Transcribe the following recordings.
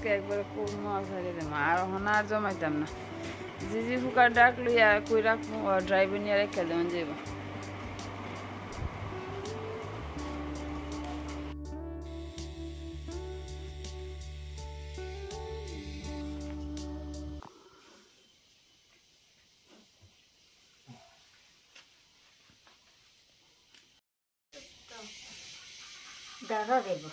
আজকে একবার কুরমা ছাড়িয়ে দেবো আর হন আর জমাইতাম না জিজি ফুকার ডাক লইয়া কই রাখবো ড্রাইভার নিয়ে রেখে দেবেন যাইব দাদা দেব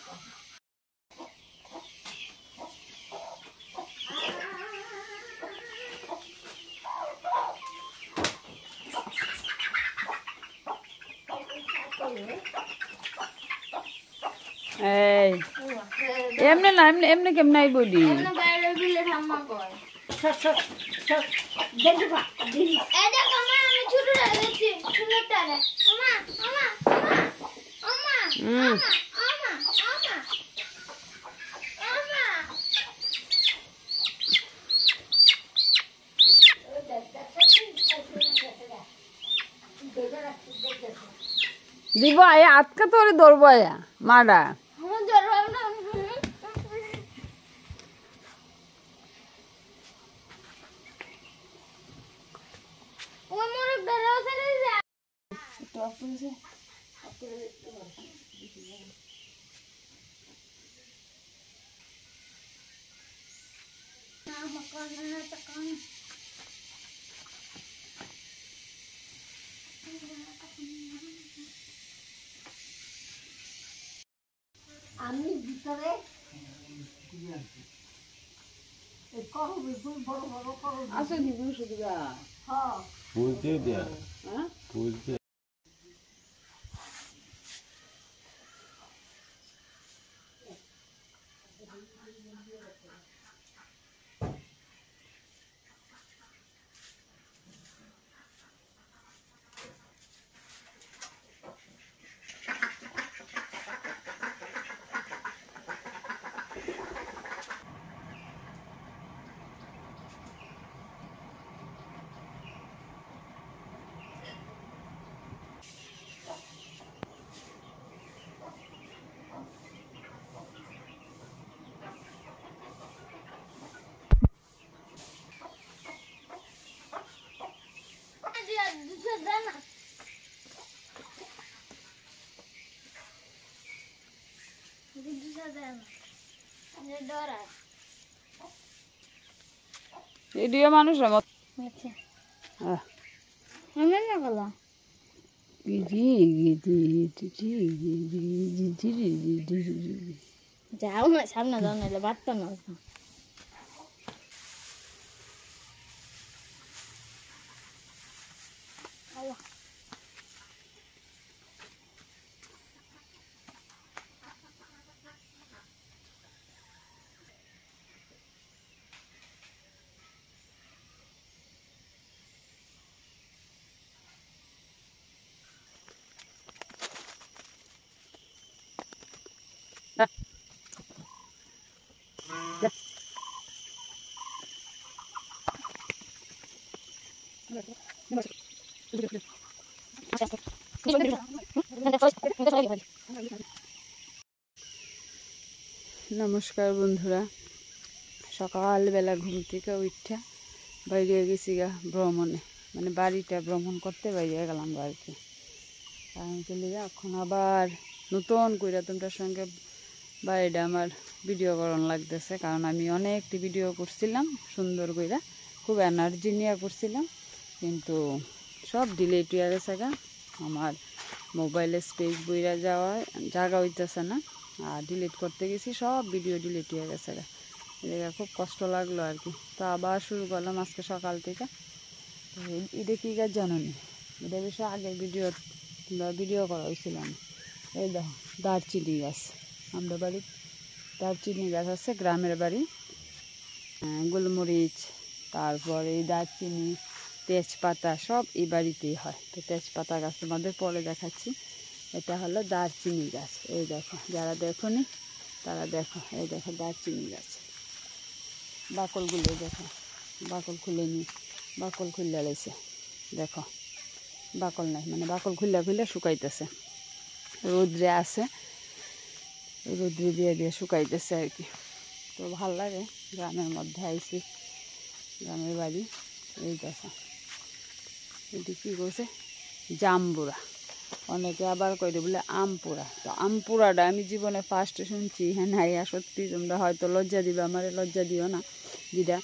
এই এমনি না এমনি এমনি কেমন আইব দি এমনি বাইরে দিলে ঠাম্মা কয় সর সর সর দেখো বা দিদি এই দেখো মা আমি ছোট রাখছি ছোটটা রে মা মা মা মা দিব আয়া আটকা তোরে ধরবো আয়া মাডা আমি ভিতরে এই করো বিপুল বড় বড় করো আসো দিব শুধু গা হ্যাঁ বুঝতে দেয়া হ্যাঁ বুঝতে এডিও মানুষের মত আচ্ছা আহ আমি না গলা গিজি গিজি গিজি গিজি গিজি গিজি যাও না সামনে যাও না বাড়তো না নমস্কার বন্ধুরা সকালবেলা ঘুম থেকে উঠা বাইরে গেছি গা ভ্রমণে মানে বাড়িটা ভ্রমণ করতে বাইরে গেলাম বাড়িতে আমি চলে যা এখন আবার নতুন কইরা তোমরার সঙ্গে বাড়িটা আমার ভিডিও করানো লাগতেছে কারণ আমি অনেকটি ভিডিও করছিলাম সুন্দর কইরা খুব এনার্জি নিয়ে করছিলাম কিন্তু সব ডিলিট হয়ে গেছে গা আমার মোবাইলে স্পেস বইরা যাওয়ার জায়গা হইতেছে না আর ডিলিট করতে গেছি সব ভিডিও ডিলিট হয়ে গেছে গা এটা খুব কষ্ট লাগলো আর কি তো আবার শুরু করলাম আজকে সকাল থেকে এটা কি গাছ জানো নি এটা বিষয়ে আগের ভিডিও করা হয়েছিল না এই দেখো দারচিনি গাছ আমরা বাড়ি দারচিনি গাছ আছে গ্রামের বাড়ি গোলমরিচ তারপরে এই দারচিনি তেজপাতা সব এই বাড়িতেই হয় তো তেজপাতা গাছ তোমাদের পরে দেখাচ্ছি এটা হলো দারচিনি গাছ এই দেখো যারা দেখো নি তারা দেখো এই দেখো দারচিনি গাছ বাকলগুলো দেখো বাকল খুলে নি বাকল খুললে লাইছে দেখো বাকল নাই মানে বাকল খুললে খুললে শুকাইতেছে রোদ্রে আছে রোদ্রে দিয়ে দিয়ে শুকাইতেছে আর কি তো ভাল লাগে গ্রামের মধ্যে আইছি, গ্রামের বাড়ি। এই দেখো এটি কী করছে, জাম্বুরা, অনেকে আবার কইরে বলে আমপুরা। তো আমপুরাটা আমি জীবনে ফার্স্টে শুনছি। হ্যাঁ নাইয়া সত্যি তোমরা হয়তো লজ্জা দিবে, আমার লজ্জা দিও না, যেটা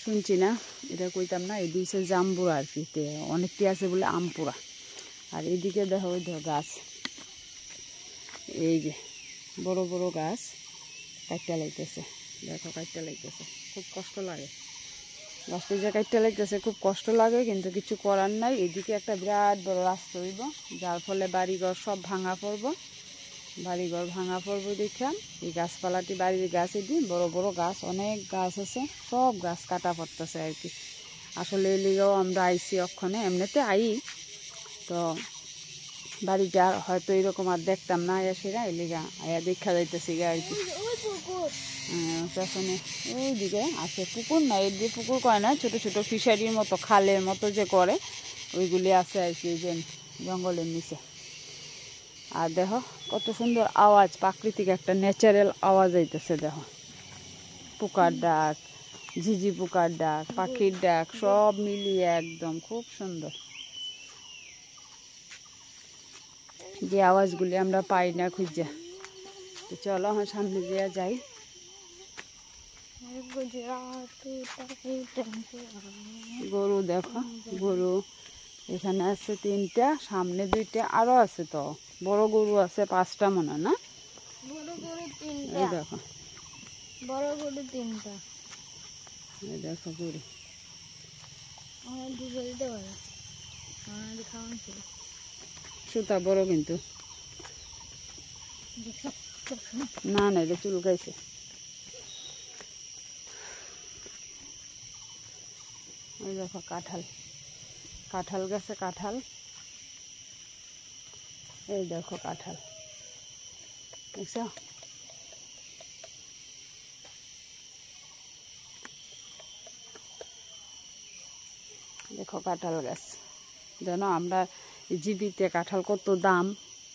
শুনছি না এটা কইতাম না। এই দিয়েছে জাম্বুরা আর কি, অনেকটি আছে বলে আমপুরা। আর এদিকে দেখো ওই দেখো গাছ, এই যে বড় বড় গাছ কাটতে লাগতেছে, দেখো কাটতে লাগতেছে, খুব কষ্ট লাগে গাছটি যে কাটতে লাগতেছে, খুব কষ্ট লাগে, কিন্তু কিছু করার নাই। এদিকে একটা বিরাট বড় রাস্তা হইব, যার ফলে বাড়িঘর সব ভাঙা পড়বো, বাড়িঘর ভাঙা পড়বো দেখাম। এই গাছপালাটি বাড়ির গাছ, এটি বড় বড় গাছ, অনেক গাছ আছে, সব গাছ কাটা পড়তেছে আর কি। আসলে এই লিগেও আমরা আইসি অক্ষণে, এমনিতে আই তো বাড়িটা হয়তো এরকম আর দেখতাম না, আয়া সেরা এই লিগা আয়া দেখা যাইতেছি গা আর কি। পেছনে ওই দিকে আছে পুকুর, না এর দিয়ে পুকুর করে না, ছোটো ছোটো ফিশারির মতো খালের মতো যে করে ওইগুলি আছে আর কি, যে জঙ্গলের নিচে। আর দেখো কত সুন্দর আওয়াজ, প্রাকৃতিক একটা ন্যাচারাল আওয়াজ আইতেছে। দেখো পোকার ডাক, ঝিঝি পোকার ডাক, পাখির ডাক, সব মিলিয়ে একদম খুব সুন্দর। যে আওয়াজগুলি আমরা পাই না খুঁজে। তো চলো আমার সামনে দিয়ে যাই। গরু দেখো, গরু এখানে আছে 3টা, সামনে 2টা, আরো আছে তো বড় গরু আছে 5টা মনে হয় না? বড় গরু এই 3টা, দেখো বড় গরু 3টা। এই দেখো গরু, আমার দুধ দিতে পারে, আমার খাওয়ান ছিল সুতা বড় কিন্তু না, না এটা চুলকাইছে। ওই দেখো কাঁঠাল, কাঁঠাল গাছে কাঁঠাল, এই দেখো কাঁঠাল, বুঝছো? দেখো কাঁঠাল গাছ, জানো আমরা জীবিতে কাঁঠাল কত দাম,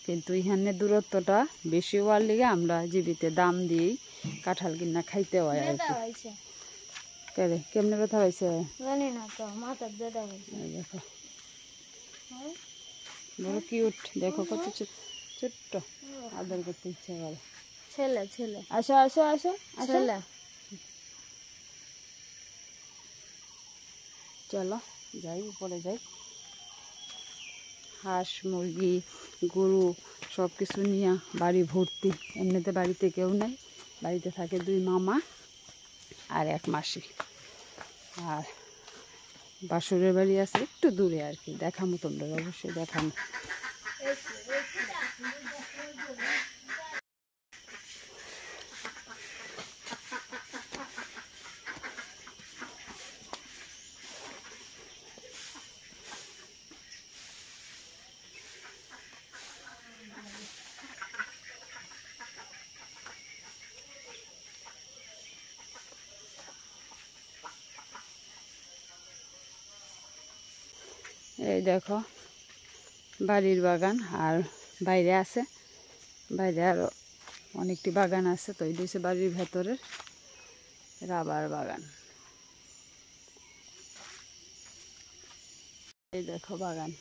কিন্তু এখানে দূরত্বটা বেশি হওয়ার লিগে আমরা জীবিতে দাম দিয়েই কাঁঠাল কিনা খাইতে হয় আর কি। কেরে কেমনে ব্যথা হয়েছে জানি না তো, মাথার ব্যথা হয়েছে। দেখো বড় কিউট, দেখো কত ছোট্ট, আদর করতে ইচ্ছে করে। ছেলে ছেলে, আসো আসো আসো ছেলে। চলো যাই, উপরে যাই। হাঁস মুরগি গরু সব কিছু নিয়ে বাড়ি ভর্তি। এমনিতে বাড়িতে কেউ নাই, বাড়িতে থাকে 2 মামা আর 1 মাসি। আর বাসুরের বাড়ি আছে একটু দূরে আর কি, দেখামো তোমরা, অবশ্যই দেখামো। এই দেখো বাড়ির বাগান, আর বাইরে আছে, বাইরে আরো অনেকটি বাগান আছে। তো এই হচ্ছে বাড়ির ভেতরের রাবার বাগান। এই দেখো বাগান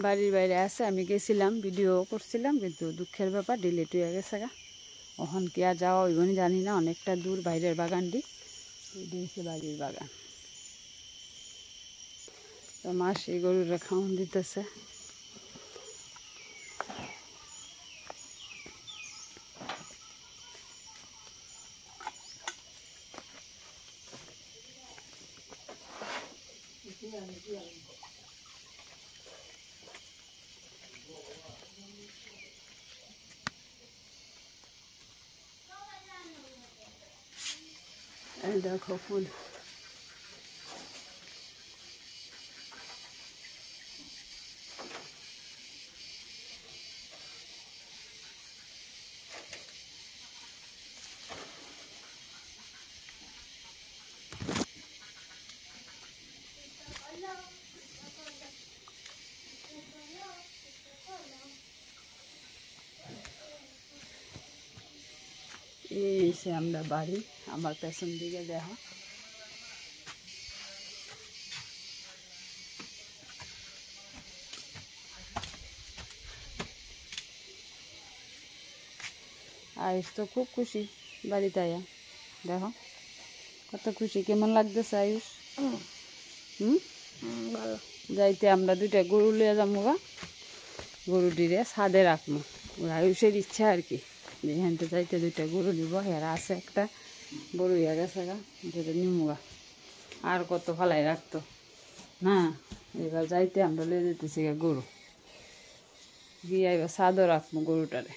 বাড়ির বাইরে আছে। আমি গেছিলাম, ভিডিও করছিলাম, কিন্তু দুঃখের ব্যাপার ডিলিট হয়ে গেছে গা। ওখান কি আর যাওয়া হইব না জানি না, অনেকটা দূর বাইরের বাগানটি। এটি হচ্ছে বাড়ির বাগান। তো মাসি গরুরে খাওয়ান দিতেছে। এই দেখো ফুল, এই এসে আমরা বাড়ি, আমার পেছন দিকে দেখো আয়ুষ তো খুব খুশি বাড়িতে আয়া, দেখো কত খুশি, কেমন লাগতেছে আয়ুষ? ভালো। যাইতে আমরা 2টা গরু লিয়ে যাবো গা, গরুটিরে ছাদে রাখবো, আয়ুষের ইচ্ছা আর কি, যেখানতে যাইতে 2টা গরু নিব, হেরা আছে একটা বড় হইয়া গেছে গা, যেটা নিমু গা, আর কত ফালাই রাখতো না, এবার যাইতে আমরা লিয়ে যেতেছি গা গরু, গিয়ে এবার ছাদও রাখবো গরুটারে।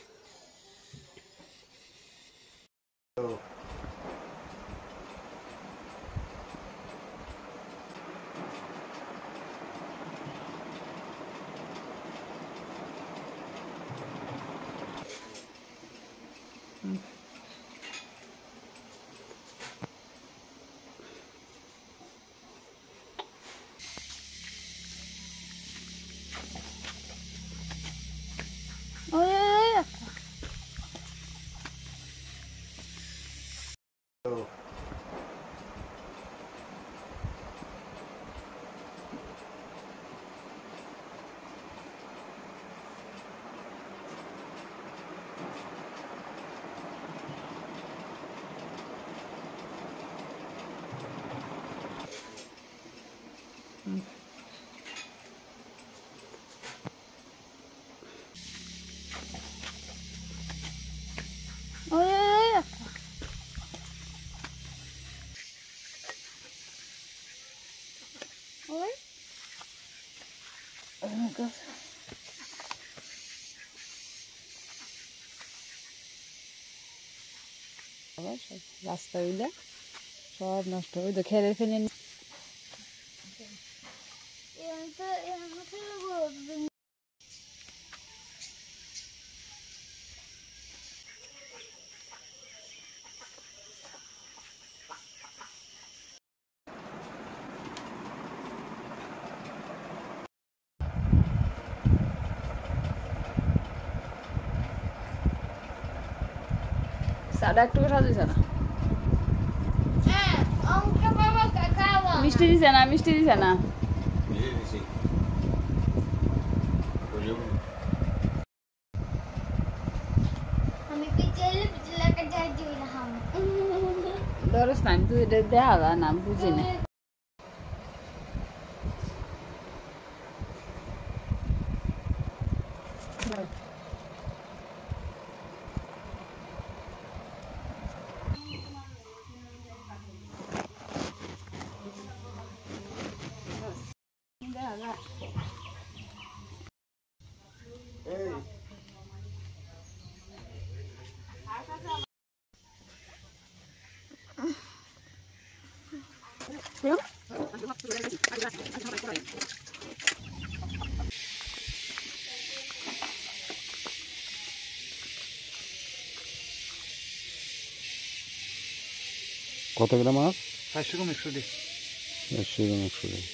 রাস্তা হইলে সব নষ্ট হইতো, খেলে ফেলে সাদা একটু সাজিয়েছে না, মিষ্টি দিছে না, মিষ্টি দিছে না, ধরস না, তুই দেওয়া না বুঝি না। কত গ্রাম মাছ? 400 গ্রাম 100 100 গ্রাম 100 গ্রাম।